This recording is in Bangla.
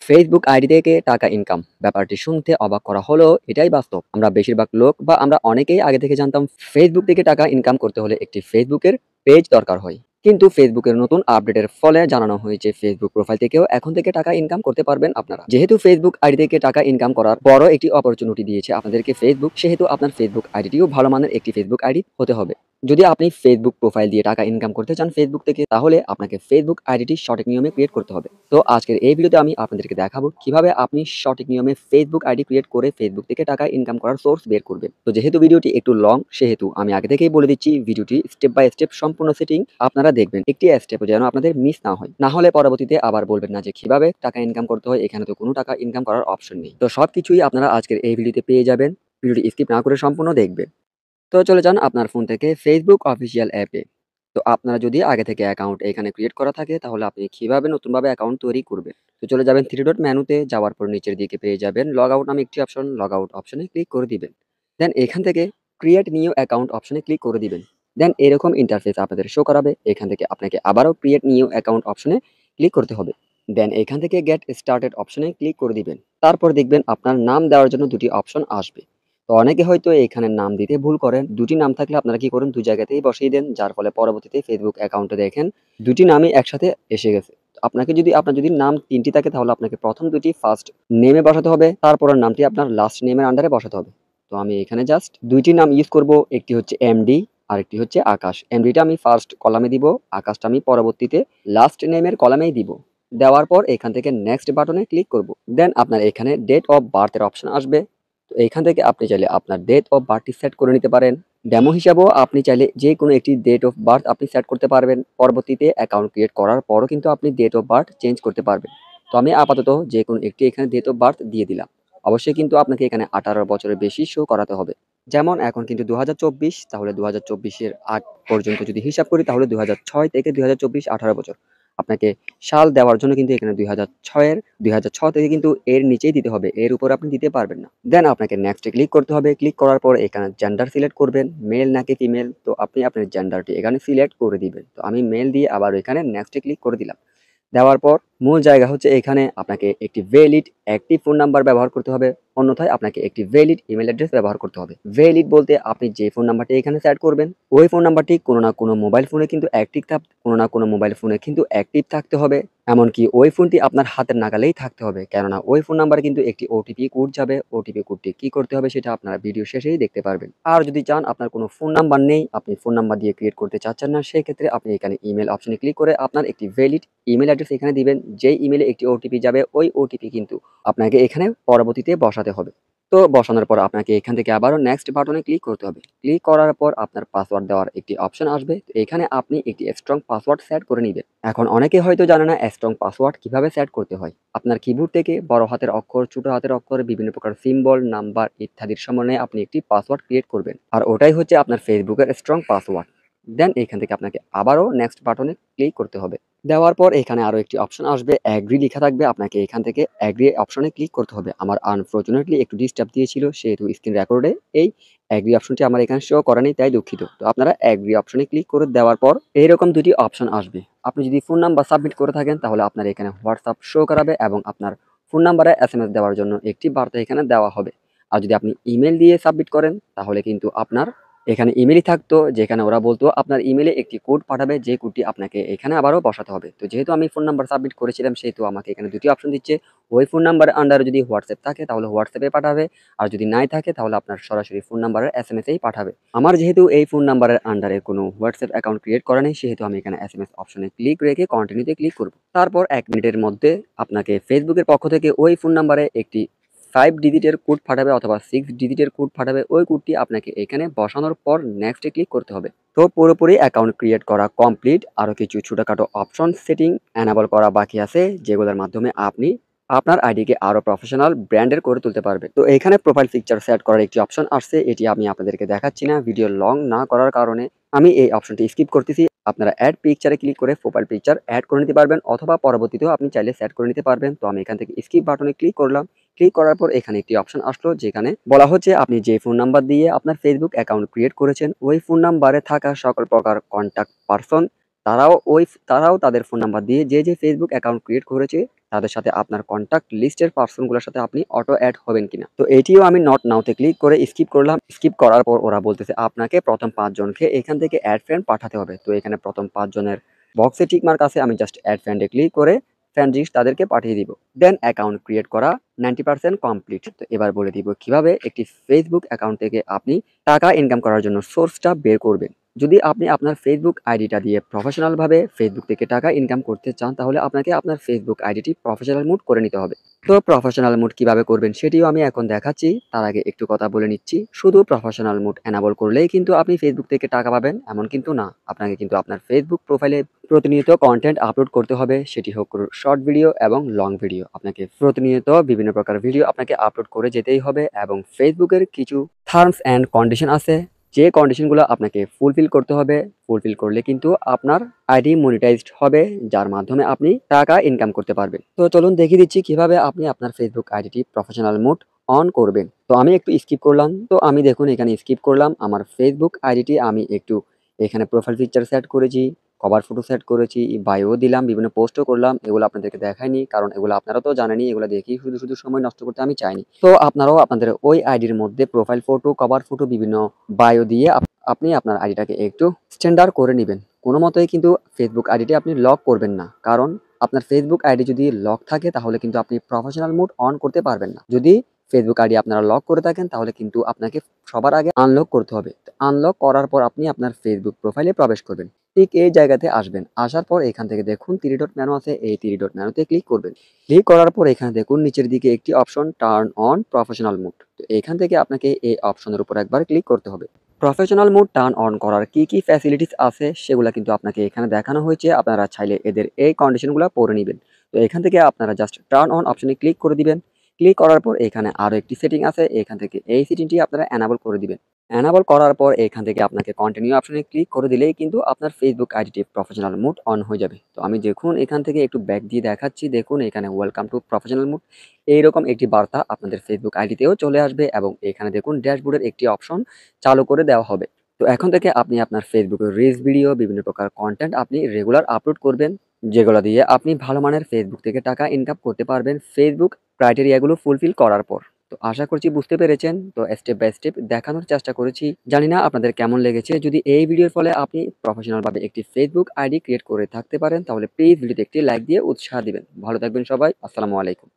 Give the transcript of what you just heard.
ফেসবুক আইডি থেকে টাকা ইনকাম ব্যাপারটি শুনতে অবাক করা হলেও এটাই বাস্তব। আমরা বেশিরভাগ লোক বা আমরা অনেকেই আগে থেকে জানতাম ফেসবুক থেকে টাকা ইনকাম করতে হলে একটি ফেসবুকের পেজ দরকার হয়। কিন্তু ফেসবুকের নতুন আপডেটের ফলে জানানো হয়েছে ফেসবুক প্রোফাইল থেকেও এখন থেকে টাকা ইনকাম করতে পারবেন আপনারা। যেহেতু ফেসবুক আইডি থেকে টাকা ইনকাম করার বড় একটি অপরচুনিটি দিয়েছে আপনাদেরকে ফেসবুক, সেহেতু আপনার ফেসবুক আইডিটিও ভালো মানের একটি ফেসবুক আইডি হতে হবে। যদি আপনি ফেসবুক প্রোফাইল দিয়ে টাকা ইনকাম করতে চান ফেসবুক থেকে, তাহলে আপনাকে ফেসবুক আইডিটি সঠিক নিয়মে ক্রিয়েট করতে হবে। তো আজকের এই ভিডিওতে আমি আপনাদেরকে দেখাবো কিভাবে আপনি সঠিক নিয়মে ফেসবুক আইডি ক্রিয়েট করে ফেসবুক থেকে টাকা ইনকাম করার সোর্স বের করবেন। তো যেহেতু ভিডিওটি একটু লং, সেহেতু আমি আগে থেকেই বলে দিচ্ছি ভিডিওটি স্টেপ বাই স্টেপ সম্পূর্ণ সেটিং আপনারা দেখবেন, একটি স্টেপও যেন আপনাদের মিস না হয়। না হলে পরবর্তীতে আবার বলবেন না যে কিভাবে টাকা ইনকাম করতে হয়, এখানে তো কোনো টাকা ইনকাম করার অপশন নেই। তো সবকিছুই আপনারা আজকের এই ভিডিওতে পেয়ে যাবেন। ভিডিওটি স্কিপ না করে সম্পূর্ণ দেখবেন। তো চলে যান আপনার ফোন থেকে ফেসবুক অফিসিয়াল অ্যাপে। তো আপনারা যদি আগে থেকে অ্যাকাউন্ট এখানে ক্রিয়েট করা থাকে, তাহলে আপনি কিভাবে নতুনভাবে অ্যাকাউন্ট তৈরি করবেন। তো চলে যাবেন থ্রি ডট মেনুতে, যাওয়ার পর নিচের দিকে পেয়ে যাবেন লগ আউট নামে একটি অপশন। লগ আউট অপশনে ক্লিক করে দিবেন। দেন এখান থেকে ক্রিয়েট নিউ অ্যাকাউন্ট অপশনে ক্লিক করে দিবেন। দেন এরকম ইন্টারফেস আপনাদের শো করাবে। এখান থেকে আপনাকে আবারও ক্রিয়েট নিউ অ্যাকাউন্ট অপশনে ক্লিক করতে হবে। দেন এখান থেকে গেট স্টার্টেড অপশনে ক্লিক করে দিবেন। তারপর দেখবেন আপনার নাম দেওয়ার জন্য দুটি অপশন আসবে। তো অনেকে হয়তো এখানে নাম দিতে ভুল করেন। দুটি নাম থাকলে আপনারা কি করেন, ২ জায়গাতেই বসিয়ে দেন। যার ফলে পরবর্তীতে ফেসবুক অ্যাকাউন্টে দেখেন দুটি নামই একসাথে এসে গেছে। তো আপনার যদি নাম ৩ টি থাকে, তাহলে আপনাকে ১ম দুটি ফার্স্ট নেমে বসাতে হবে। তারপরের নামটি আপনার লাস্ট নেমের আন্ডারে বসাতে হবে। তো আমি এখানে জাস্ট ২ টি নাম ইউজ করব। একটি হচ্ছে এমডি, আরেকটি হচ্ছে আকাশ। এমডিটা আমি ফার্স্ট কলামে দিব, আকাশটা আমি পরবর্তীতে লাস্ট নেমের কলামেই দিব। দেওয়ার পর এখান থেকে নেক্সট বাটনে ক্লিক করব। দেন আপনার এখানে ডেট অফ বার্থ এর অপশন আসবে। তো এইখান থেকে আপনি চাইলে আপনার ডেট অফ বার্থটি সেট করে নিতে পারেন। ডেমো হিসাবেও আপনি চাইলে যে কোনো একটি ডেট অফ বার্থ আপনি সেট করতে পারবেন। পরবর্তীতে অ্যাকাউন্ট ক্রিয়েট করার পরও কিন্তু আপনি ডেট অফ বার্থ চেঞ্জ করতে পারবেন। তো আমি আপাতত যে কোনো একটি এখানে ডেট অফ বার্থ দিয়ে দিলাম। অবশ্যই কিন্তু আপনাকে এখানে ১৮ বছরের বেশি শো করাতে হবে। যেমন এখন কিন্তু ২০২৪, তাহলে ২০২৪ এর আগ পর্যন্ত যদি হিসাব করি, তাহলে ২০০৬ থেকে ২০২৪ ১৮ বছর। আপনাকে সাল দেওয়ার জন্য কিন্তু এখানে ২০০৬ থেকে কিন্তু এর নিচেই দিতে হবে, এর উপর আপনি দিতে পারবেন না। দেন আপনাকে নেক্সটে ক্লিক করতে হবে। ক্লিক করার পর এখানে জেন্ডার সিলেক্ট করবেন, মেল নাকি ফিমেল। তো আপনি আপনার জেন্ডারটি এখানে সিলেক্ট করে দিবেন। তো আমি মেল দিয়ে আবার এখানে নেক্সটে ক্লিক করে দিলাম। দেওয়ার পর মূল জায়গা হচ্ছে এখানে আপনাকে একটি ভ্যালিড একটি ফোন নাম্বার ব্যবহার করতে হবে, অন্যথায় আপনাকে একটি ভ্যালিড ইমেল অ্যাড্রেস ব্যবহার করতে হবে। ভ্যালিড বলতে আপনি যে ফোন নাম্বারটি এখানে সেট করবেন, ওই ফোন নাম্বারটি কোনো না কোনো মোবাইল ফোনে কিন্তু অ্যাক্টিভ থাকতে হবে। এমনকি ওই ফোনটি আপনার হাতের নাগালেই থাকতে হবে, কেননা ওই ফোন নাম্বারে কিন্তু একটি ওটিপি কোড যাবে। ওটিপি কোডটি কি করতে হবে সেটা আপনারা ভিডিও শেষেই দেখতে পারবেন। আর যদি চান আপনার কোনো ফোন নাম্বার নেই, আপনি ফোন নাম্বার দিয়ে ক্রিয়েট করতে চাচ্ছেন না, সেই ক্ষেত্রে আপনি এখানে ইমেল অপশনে ক্লিক করে আপনার একটি ভ্যালিড ইমেল অ্যাড্রেস এখানে দিবেন। যেই ইমেলে একটি ওটিপি যাবে, ওই ওটিপি কিন্তু আপনাকে এখানে পরবর্তীতে বসাতে হবে। তো বসানোর পর আপনাকে এখান থেকে আবারও নেক্সট বাটনে ক্লিক করতে হবে। ক্লিক করার পর আপনার পাসওয়ার্ড দেওয়ার একটি অপশন আসবে। তো এখানে আপনি একটি স্ট্রং পাসওয়ার্ড সেট করে নিবেন। এখন অনেকে হয়তো জানে না স্ট্রং পাসওয়ার্ড কিভাবে সেট করতে হয়। আপনার কিবোর্ড থেকে বড় হাতের অক্ষর, ছোট হাতের অক্ষর, বিভিন্ন প্রকার সিম্বল, নাম্বার ইত্যাদির সমন্বয়ে আপনি একটি পাসওয়ার্ড ক্রিয়েট করবেন। আর ওটাই হচ্ছে আপনার ফেসবুকের স্ট্রং পাসওয়ার্ড। দেন এখান থেকে আপনাকে আবারও নেক্সট বাটনে ক্লিক করতে হবে। দেওয়ার পর এখানে আরো একটি অপশন আসবে, অ্যাগ্রি লেখা থাকবে। আপনাকে এখান থেকে অ্যাগ্রি অপশনে ক্লিক করতে হবে। আমার আনফরচুনেটলি একটু ডিস্টার্ব দিয়েছিল, সেহেতু স্ক্রিন রেকর্ডে এই অ্যাগ্রি অপশনটি আমার এখানে শো করেনি, তাই দুঃখিত। তো আপনারা অ্যাগ্রি অপশনে ক্লিক করে দেওয়ার পর এইরকম দুটি অপশন আসবে। আপনি যদি ফোন নাম্বার সাবমিট করে থাকেন, তাহলে আপনার এখানে হোয়াটসঅ্যাপ শো করাবে এবং আপনার ফোন নাম্বারে এসএমএস দেওয়ার জন্য একটি বার্তা এখানে দেওয়া হবে। আর যদি আপনি ইমেল দিয়ে সাবমিট করেন, তাহলে কিন্তু আপনার এখানে ইমেলই থাকতো, যেখানে ওরা বলতো আপনার ইমেলে একটি কোড পাঠাবে, যে কোডটি আপনাকে এখানে আবারও বসাতে হবে। তো যেহেতু আমি ফোন নাম্বার সাবমিট করেছিলাম, সেহেতু আমাকে এখানে দুটি অপশন দিচ্ছে। ওই ফোন নাম্বারের আন্ডারে যদি হোয়াটসঅ্যাপ থাকে, তাহলে হোয়াটসঅ্যাপে পাঠাবে। আর যদি নাই থাকে, তাহলে আপনার সরাসরি ফোন নাম্বারের এসএমএসেই পাঠাবে। আমার যেহেতু এই ফোন নাম্বারের আন্ডারে কোনো হোয়াটসঅ্যাপ অ্যাকাউন্ট ক্রিয়েট করা নেই, সেহেতু আমি এখানে এসএমএস অপশনে ক্লিক রেখে কন্টিনিউতে ক্লিক করব। তারপর ১ মিনিটের মধ্যে আপনাকে ফেসবুকের পক্ষ থেকে ওই ফোন নাম্বারে একটি 5 ডিজিটের কোড পাঠাবে অথবা 6 ডিজিটের কোড পাঠাবে। ওই কোডটি আপনাকে এখানে বসানোর পর নেক্সটে ক্লিক করতে হবে। তো পুরোপুরি অ্যাকাউন্ট ক্রিয়েট করা কমপ্লিট। আরও কিছু ছোটখাটো অপশন সেটিং এনাবল করা বাকি আছে, যেগুলোর মাধ্যমে আপনি আপনার আইডিকে আরো প্রফেশনাল ব্র্যান্ডের করে তুলতে পারবে। তো এখানে প্রোফাইল পিকচার সেট করার একটি অপশন আসছে, এটি আমি আপনাদেরকে দেখাচ্ছি না, ভিডিও লং না করার কারণে আমি এই অপশনটি স্কিপ করতেছি। আপনারা অ্যাড পিকচারে ক্লিক করে প্রোফাইল পিকচার অ্যাড করে নিতে পারবেন, অথবা পরবর্তীতেও আপনি চাইলে সেট করে নিতে পারবেন। তো আমি এখান থেকে স্কিপ বাটনে ক্লিক করলাম। ক্লিক করার পর এখানে একটি অপশন আসলো, যেখানে বলা হচ্ছে আপনি যে ফোন নাম্বার দিয়ে আপনার ফেসবুক অ্যাকাউন্ট ক্রিয়েট করেছেন, ওই ফোন নাম্বারে থাকা সকল প্রকার কন্ট্যাক্ট পারসন তারাও তাদের ফোন নাম্বার দিয়ে যে ফেসবুক অ্যাকাউন্ট ক্রিয়েট করেছে তাদের সাথে আপনার কন্টাক্ট লিস্টের পার্সনগুলোর সাথে আপনি অটো অ্যাড হবেন কিনা। তো এটিও আমি নট নাওতে ক্লিক করে স্কিপ করলাম। স্কিপ করার পর ওরা বলতেছে আপনাকে প্রথম 5 জনকে এখান থেকে অ্যাড ফ্রেন্ড পাঠাতে হবে। তো এখানে প্রথম 5 জনের বক্সে টিক মার্ক আছে, আমি জাস্ট অ্যাড ফ্রেন্ডে ক্লিক করে ফ্রেন্ড লিস্ট তাদেরকে পাঠিয়ে দিব। দেন অ্যাকাউন্ট ক্রিয়েট করা 90% কমপ্লিট। তো এবার বলে দিব কিভাবে একটি ফেসবুক অ্যাকাউন্ট থেকে আপনি টাকা ইনকাম করার জন্য সোর্সটা বের করবেন। যদি আপনি আপনার ফেসবুক আইডিটা দিয়ে প্রফেশনালভাবে ফেসবুক থেকে টাকা ইনকাম করতে চান তাহলে আপনাকে আপনার ফেসবুক আইডিটি প্রফেশনাল মুড করে নিতে হবে। তো প্রফেশনাল মুড কিভাবে করবেন সেটিও আমি এখন দেখাচ্ছি। তার আগে একটু কথা বলে নিচ্ছি। শুধু প্রফেশনাল মুড এনাবল করলেই কিন্তু আপনি ফেসবুক থেকে টাকা পাবেন এমন কিন্তু না। আপনাকে কিন্তু আপনার ফেসবুক প্রোফাইলে প্রতিনিয়ত কন্টেন্ট আপলোড করতে হবে, সেটি হোক শর্ট ভিডিও এবং লং ভিডিও। আপনাকে প্রতিনিয়ত বিভিন্ন প্রকার ভিডিও আপনাকে আপলোড করে যেতেই হবে এবং ফেসবুকের কিছু টার্মস অ্যান্ড কন্ডিশন আছে যে কন্ডিশনগুলো আপনাকে ফুলফিল করতে হবে। ফুলফিল করলে কিন্তু আপনার আইডি মনিটাইজড হবে, যার মাধ্যমে আপনি টাকা ইনকাম করতে পারবেন। তো চলুন দেখিয়ে দিচ্ছি কিভাবে আপনি আপনার ফেসবুক আইডিটি প্রফেশনাল মোড অন করবেন। তো আমি একটু স্কিপ করলাম। তো আমি দেখুন এখানে স্কিপ করলাম আমার ফেসবুক আইডিটি আমি একটু এখানে প্রোফাইল পিকচার সেট করেছি, কভার ফটো সেট করেছি, বায়ো দিলাম, বিভিন্ন পোস্টও করলাম। এগুলো আপনাদেরকে দেখাইনি কারণ এগুলো আপনারা তো জানেনই, এগুলো দেখেই শুধু সময় নষ্ট করতে আমি চাইনি। তো আপনারাও আপনাদের ওই আইডির মধ্যে প্রোফাইল ফটো, কভার ফটো, বিভিন্ন বায়ো দিয়ে আপনি আপনার আইডিটাকে একটু স্ট্যান্ডার্ড করে নেবেন। কোনো মতেই কিন্তু ফেসবুক আইডিটি আপনি লক করবেন না, কারণ আপনার ফেসবুক আইডি যদি লক থাকে তাহলে কিন্তু আপনি প্রফেশনাল মোড অন করতে পারবেন না। যদি ফেসবুক আইডি আপনারা লক করে থাকেন তাহলে কিন্তু আপনাকে সবার আগে আনলক করতে হবে। আনলক করার পর আপনি আপনার ফেসবুক প্রোফাইলে প্রবেশ করবেন। ঠিক এই জায়গাতে আসবেন। আসার পর এখান থেকে দেখুন 3 ডট মেনু আছে, এই 3 ডট মেনুতে ক্লিক করবেন। ক্লিক করার পর এখানে দেখুন নিচের দিকে একটি option turn on professional mode. তো এখান থেকে আপনাকে এই অপশনের উপর একবার ক্লিক করতে হবে। প্রফেশনাল মোড টার্ন অন করার কি ফ্যাসিলিটিস আছে সেগুলা কিন্তু আপনাকে এখানে দেখানো হয়েছে। আপনারা চাইলে এদের এই কন্ডিশনগুলো পড়ে নিবেন। তো এখান থেকে আপনারা জাস্ট টার্ন অন অপশনে ক্লিক করে দিবেন। ক্লিক করার পর এখানে আরো একটি সেটিং আছে, এখান থেকে এই সেটিংটি আপনারা এনাবল করে দিবেন। এনাবল করার পর এখান থেকে আপনাকে কন্টিনিউ অপশনে ক্লিক করে দিলেই কিন্তু আপনার ফেসবুক আইডিটি প্রফেশনাল মোড অন হয়ে যাবে। তো আমি দেখুন এখান থেকে একটু ব্যাক দিয়ে দেখাচ্ছি। দেখুন এখানে ওয়েলকাম টু প্রফেশনাল মোড এইরকম একটি বার্তা আপনাদের ফেসবুক আইডিতেও চলে আসবে এবং এখানে দেখুন ড্যাশবোর্ডের একটি অপশন চালু করে দেওয়া হবে। তো এখন থেকে আপনি আপনার ফেসবুকের রিলস ভিডিও, বিভিন্ন প্রকার কন্টেন্ট আপনি রেগুলার আপলোড করবেন, যেগুলো দিয়ে আপনি ভালো মানের ফেসবুক থেকে টাকা ইনকাম করতে পারবেন ফেসবুক ক্রাইটেরিয়াগুলো ফুলফিল করার পর। তো আশা করছি বুঝতে পেরেছেন। তো স্টেপ বাই স্টেপ দেখানোর চেষ্টা করেছি। জানি না আপনাদের কেমন লেগেছে। যদি এই ভিডিওর ফলে আপনি প্রফেশনালভাবে একটি ফেসবুক আইডি ক্রিয়েট করে থাকতে পারেন তাহলে প্লিজ ভিডিওতে একটি লাইক দিয়ে উৎসাহ দিবেন। ভালো থাকবেন সবাই। আসসালামু আলাইকুম।